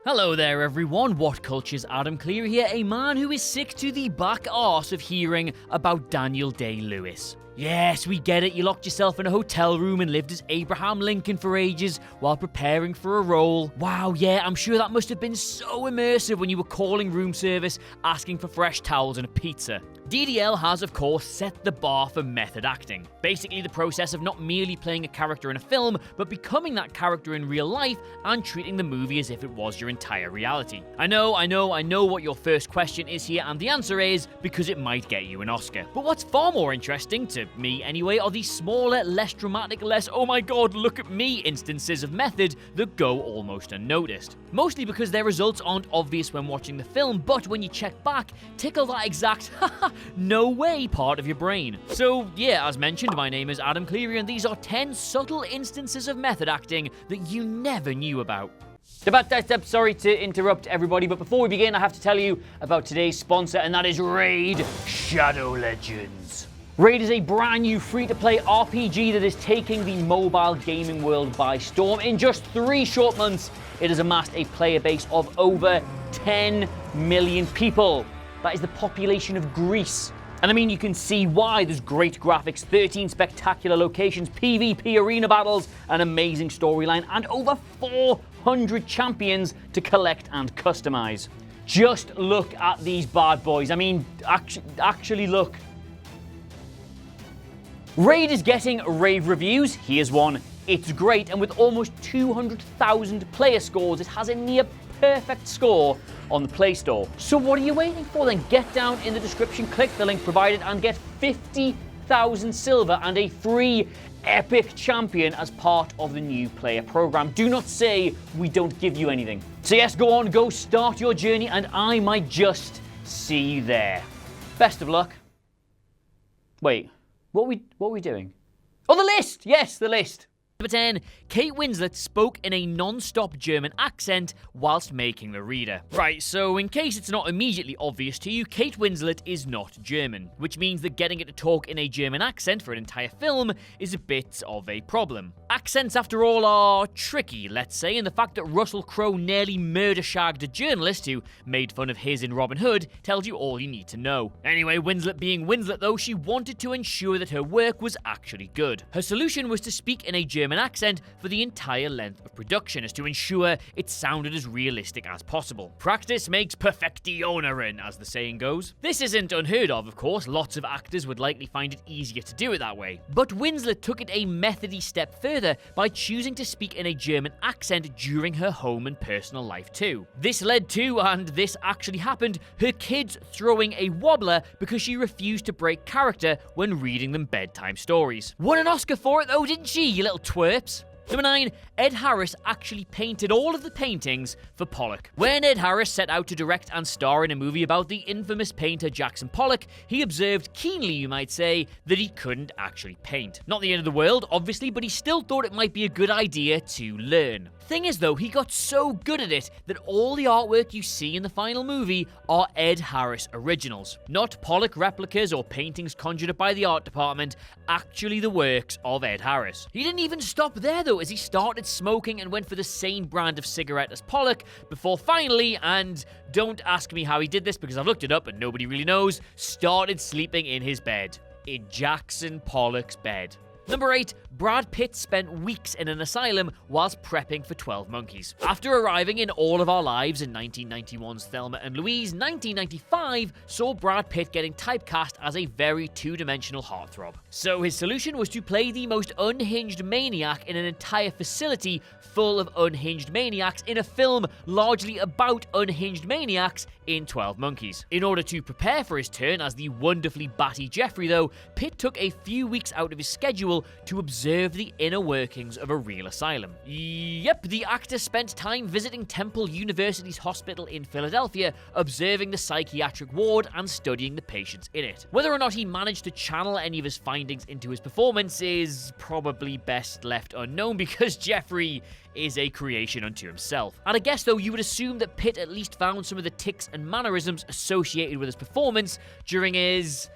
Hello there everyone, What Culture's Adam Cleary here, a man who is sick to the back arse of hearing about Daniel Day-Lewis. Yes, we get it, you locked yourself in a hotel room and lived as Abraham Lincoln for ages while preparing for a role. Wow, yeah, I'm sure that must have been so immersive when you were calling room service, asking for fresh towels and a pizza. DDL has, of course, set the bar for method acting. Basically the process of not merely playing a character in a film, but becoming that character in real life and treating the movie as if it was your entire reality. I know what your first question is here, and the answer is because it might get you an Oscar. But what's far more interesting, to me anyway, are these smaller, less dramatic, less oh my god, look at me instances of method that go almost unnoticed. Mostly because their results aren't obvious when watching the film, but when you check back, tickle that exact haha, no way part of your brain. So yeah, as mentioned, my name is Adam Cleary, and these are 10 subtle instances of method acting that you never knew about. Sorry to interrupt everybody, but before we begin, I have to tell you about today's sponsor, and that is Raid Shadow Legends. Raid is a brand new free-to-play RPG that is taking the mobile gaming world by storm. In just 3 short months, it has amassed a player base of over 10 million people. That is the population of Greece. And I mean, you can see why. There's great graphics, 13 spectacular locations, PvP arena battles, an amazing storyline, and over 400 champions to collect and customize. Just look at these bad boys. I mean, actually look. Raid is getting rave reviews. Here's one. It's great, and with almost 200,000 player scores, it has a near perfect score on the Play Store. So what are you waiting for then? Get down in the description, click the link provided, and get 50,000 silver and a free epic champion as part of the new player program. Do not say we don't give you anything. So yes, go on, go start your journey, and I might just see you there. Best of luck. Wait, what are we doing? Oh, the list! Yes, the list. Number 10, Kate Winslet spoke in a non-stop German accent whilst making the reader. Right, so in case it's not immediately obvious to you, Kate Winslet is not German, which means that getting her to talk in a German accent for an entire film is a bit of a problem. Accents, after all, are tricky, let's say, and the fact that Russell Crowe nearly murder-shagged a journalist who made fun of his in Robin Hood tells you all you need to know. Anyway, Winslet being Winslet though, she wanted to ensure that her work was actually good. Her solution was to speak in a German accent for the entire length of production, as to ensure it sounded as realistic as possible. Practice makes perfectionerin, as the saying goes. This isn't unheard of course, lots of actors would likely find it easier to do it that way. But Winslet took it a methody step further by choosing to speak in a German accent during her home and personal life too. This led to, and this actually happened, her kids throwing a wobbler because she refused to break character when reading them bedtime stories. Won an Oscar for it though, didn't she, you little twerps? Number 9, Ed Harris actually painted all of the paintings for Pollock. When Ed Harris set out to direct and star in a movie about the infamous painter Jackson Pollock, he observed keenly, you might say, that he couldn't actually paint. Not the end of the world, obviously, but he still thought it might be a good idea to learn. Thing is though, he got so good at it that all the artwork you see in the final movie are Ed Harris originals. Not Pollock replicas or paintings conjured up by the art department, actually the works of Ed Harris. He didn't even stop there though, as he started smoking and went for the same brand of cigarette as Pollock, before finally, and don't ask me how he did this because I've looked it up and nobody really knows, started sleeping in his bed. In Jackson Pollock's bed. Number 8, Brad Pitt spent weeks in an asylum whilst prepping for 12 Monkeys. After arriving in All of Our Lives in 1991's Thelma and Louise, 1995 saw Brad Pitt getting typecast as a very two-dimensional heartthrob. So his solution was to play the most unhinged maniac in an entire facility full of unhinged maniacs in a film largely about unhinged maniacs in 12 Monkeys. In order to prepare for his turn as the wonderfully batty Jeffrey though, Pitt took a few weeks out of his schedule to observe the inner workings of a real asylum. Yep, the actor spent time visiting Temple University's hospital in Philadelphia, observing the psychiatric ward and studying the patients in it. Whether or not he managed to channel any of his findings into his performance is probably best left unknown because Jeffrey is a creation unto himself. And I guess though, you would assume that Pitt at least found some of the tics and mannerisms associated with his performance during his,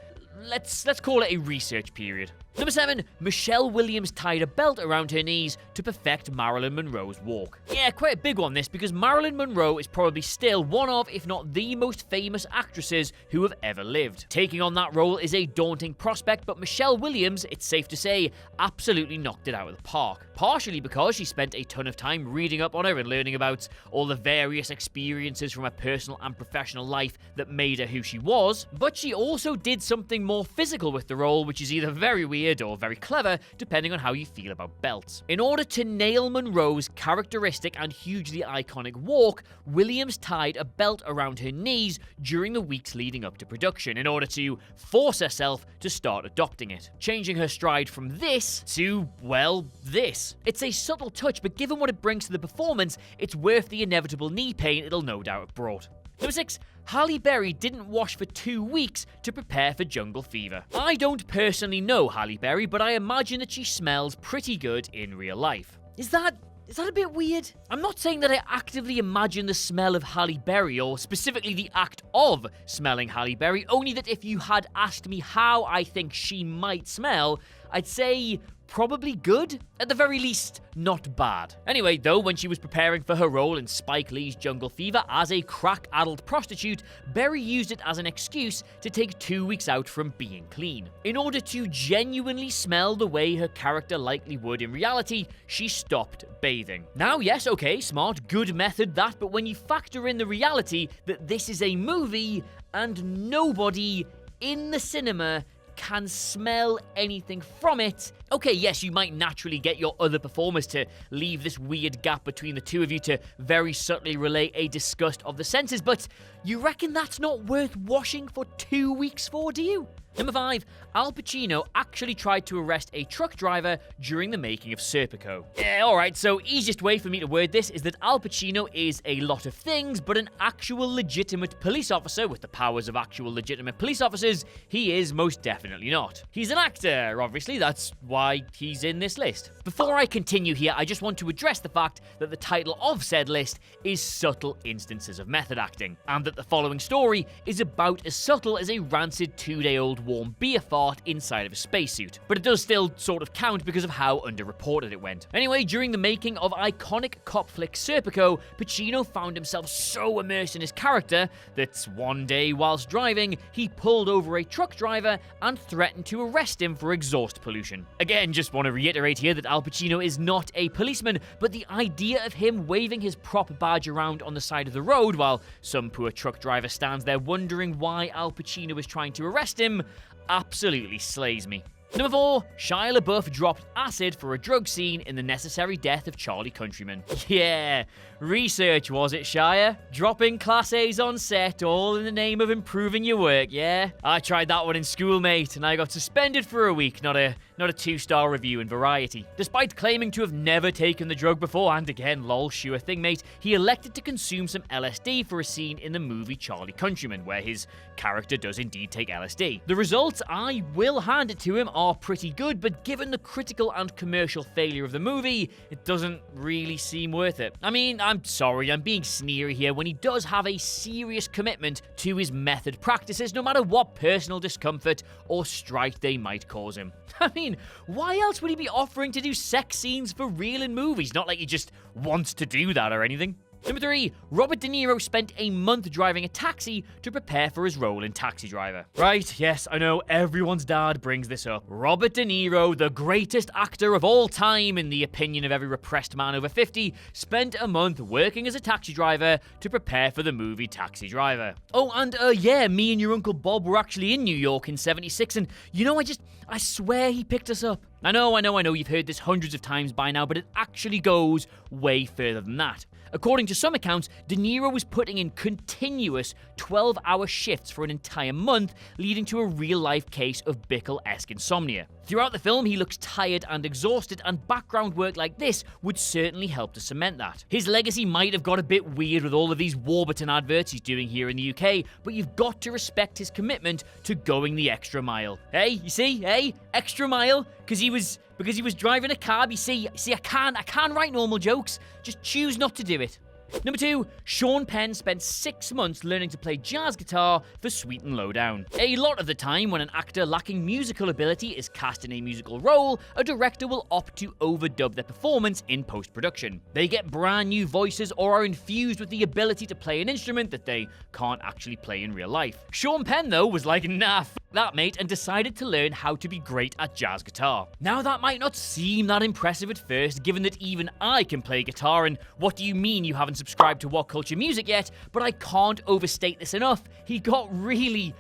let's call it a research period. Number 7, Michelle Williams tied a belt around her knees to perfect Marilyn Monroe's walk. Yeah, quite a big one this, because Marilyn Monroe is probably still one of, if not the most famous actresses who have ever lived. Taking on that role is a daunting prospect, but Michelle Williams, it's safe to say, absolutely knocked it out of the park. Partially because she spent a ton of time reading up on her and learning about all the various experiences from her personal and professional life that made her who she was, but she also did something more physical with the role, which is either very weird or very clever, depending on how you feel about belts. In order to nail Monroe's characteristic and hugely iconic walk, Williams tied a belt around her knees during the weeks leading up to production in order to force herself to start adopting it, changing her stride from this to, well, this. It's a subtle touch, but given what it brings to the performance, it's worth the inevitable knee pain it'll no doubt have brought. Number 6, Halle Berry didn't wash for 2 weeks to prepare for jungle fever. I don't personally know Halle Berry, but I imagine that she smells pretty good in real life. Is that a bit weird? I'm not saying that I actively imagine the smell of Halle Berry, or specifically the act of smelling Halle Berry, only that if you had asked me how I think she might smell, I'd say probably good? At the very least, not bad. Anyway, though, when she was preparing for her role in Spike Lee's Jungle Fever as a crack-addled prostitute, Berry used it as an excuse to take 2 weeks out from being clean. In order to genuinely smell the way her character likely would in reality, she stopped bathing. Now, yes, okay, smart, good method that, but when you factor in the reality that this is a movie and nobody in the cinema can smell anything from it. Okay, yes, you might naturally get your other performers to leave this weird gap between the two of you to very subtly relay a disgust of the senses, but you reckon that's not worth washing for 2 weeks for, do you? Number 5, Al Pacino actually tried to arrest a truck driver during the making of Serpico. Yeah, alright, so easiest way for me to word this is that Al Pacino is a lot of things, but an actual legitimate police officer with the powers of actual legitimate police officers, he is most definitely not. He's an actor, obviously, that's why he's in this list. Before I continue here, I just want to address the fact that the title of said list is Subtle Instances of Method Acting, and that the following story is about as subtle as a rancid 2-day-old warm beer fart inside of a spacesuit. But it does still sort of count because of how underreported it went. Anyway, during the making of iconic cop flick Serpico, Pacino found himself so immersed in his character that one day whilst driving, he pulled over a truck driver and threatened to arrest him for exhaust pollution. Again, just want to reiterate here that Al Pacino is not a policeman, but the idea of him waving his prop badge around on the side of the road while some poor truck driver stands there wondering why Al Pacino is trying to arrest him absolutely slays me. Number 4, Shia LaBeouf dropped acid for a drug scene in The Necessary Death of Charlie Countryman. Yeah, research was it, Shia? Dropping class A's on set, all in the name of improving your work, yeah? I tried that one in school, mate, and I got suspended for a week, not a 2-star review in Variety. Despite claiming to have never taken the drug before, and again, lol, sure thing, mate, he elected to consume some LSD for a scene in the movie Charlie Countryman, where his character does indeed take LSD. The results, I will hand it to him, are pretty good, but given the critical and commercial failure of the movie, it doesn't really seem worth it. I mean, I'm sorry, I'm being sneery here when he does have a serious commitment to his method practices, no matter what personal discomfort or strife they might cause him. I mean, why else would he be offering to do sex scenes for real in movies? Not like he just wants to do that or anything. Number 3, Robert De Niro spent a month driving a taxi to prepare for his role in Taxi Driver. Right, yes, I know everyone's dad brings this up. Robert De Niro, the greatest actor of all time in the opinion of every repressed man over 50, spent a month working as a taxi driver to prepare for the movie Taxi Driver. Oh, and yeah, me and your Uncle Bob were actually in New York in '76, and you know, I swear he picked us up. I know, you've heard this hundreds of times by now, but it actually goes way further than that. According to some accounts, De Niro was putting in continuous 12-hour shifts for an entire month, leading to a real-life case of Bickle-esque insomnia. Throughout the film, he looks tired and exhausted, and background work like this would certainly help to cement that. His legacy might have got a bit weird with all of these Warburton adverts he's doing here in the UK, but you've got to respect his commitment to going the extra mile. Hey, you see? Hey, extra mile? Because he was driving a cab. You see, I can't write normal jokes. Just choose not to do it. Number 2, Sean Penn spent 6 months learning to play jazz guitar for Sweet and Lowdown. A lot of the time, when an actor lacking musical ability is cast in a musical role, a director will opt to overdub their performance in post-production. They get brand new voices or are infused with the ability to play an instrument that they can't actually play in real life. Sean Penn, though, was like, nah, f that mate, and decided to learn how to be great at jazz guitar. Now, that might not seem that impressive at first, given that even I can play guitar, and what do you mean you haven't subscribed to What Culture Music yet? But I can't overstate this enough. He got really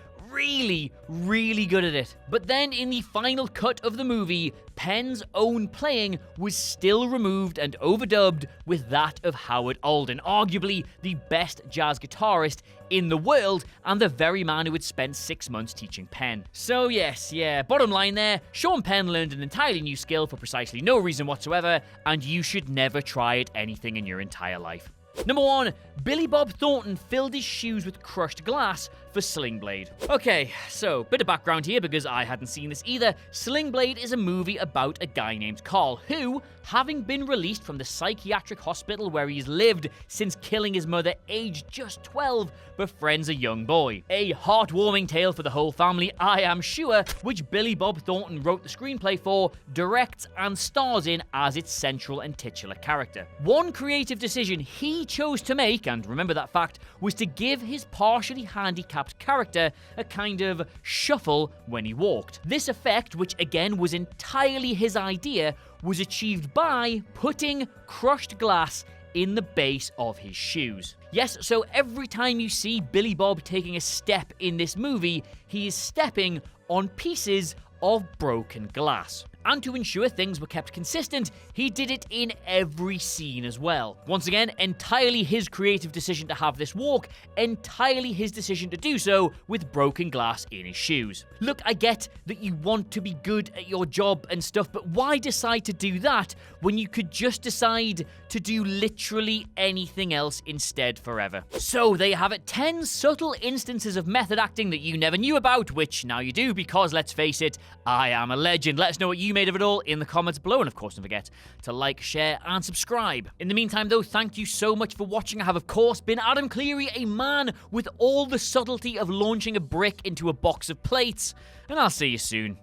good at it. But then in the final cut of the movie, Penn's own playing was still removed and overdubbed with that of Howard Alden, arguably the best jazz guitarist in the world and the very man who had spent 6 months teaching Penn. So yes, bottom line there, Sean Penn learned an entirely new skill for precisely no reason whatsoever, and you should never try it anything in your entire life. Number 1, Billy Bob Thornton filled his shoes with crushed glass for Sling Blade. Okay, so bit of background here because I hadn't seen this either. Sling Blade is a movie about a guy named Carl who, having been released from the psychiatric hospital where he's lived since killing his mother aged just 12, befriends a young boy. A heartwarming tale for the whole family, I am sure, which Billy Bob Thornton wrote the screenplay for, directs, and stars in as its central and titular character. One creative decision he chose to make, and remember that fact, was to give his partially handicapped character a kind of shuffle when he walked. This effect, which again was entirely his idea, was achieved by putting crushed glass in the base of his shoes. Yes, so every time you see Billy Bob taking a step in this movie, he is stepping on pieces of broken glass. And to ensure things were kept consistent, he did it in every scene as well. Once again, entirely his creative decision to have this walk, entirely his decision to do so with broken glass in his shoes. Look, I get that you want to be good at your job and stuff, but why decide to do that when you could just decide to do literally anything else instead forever? So there you have it, 10 subtle instances of method acting that you never knew about, which now you do because, let's face it, I am a legend. Let us know what you made of it all in the comments below, and of course don't forget to like, share, and subscribe. In the meantime though, thank you so much for watching. I have of course been Adam Cleary, a man with all the subtlety of launching a brick into a box of plates, and I'll see you soon.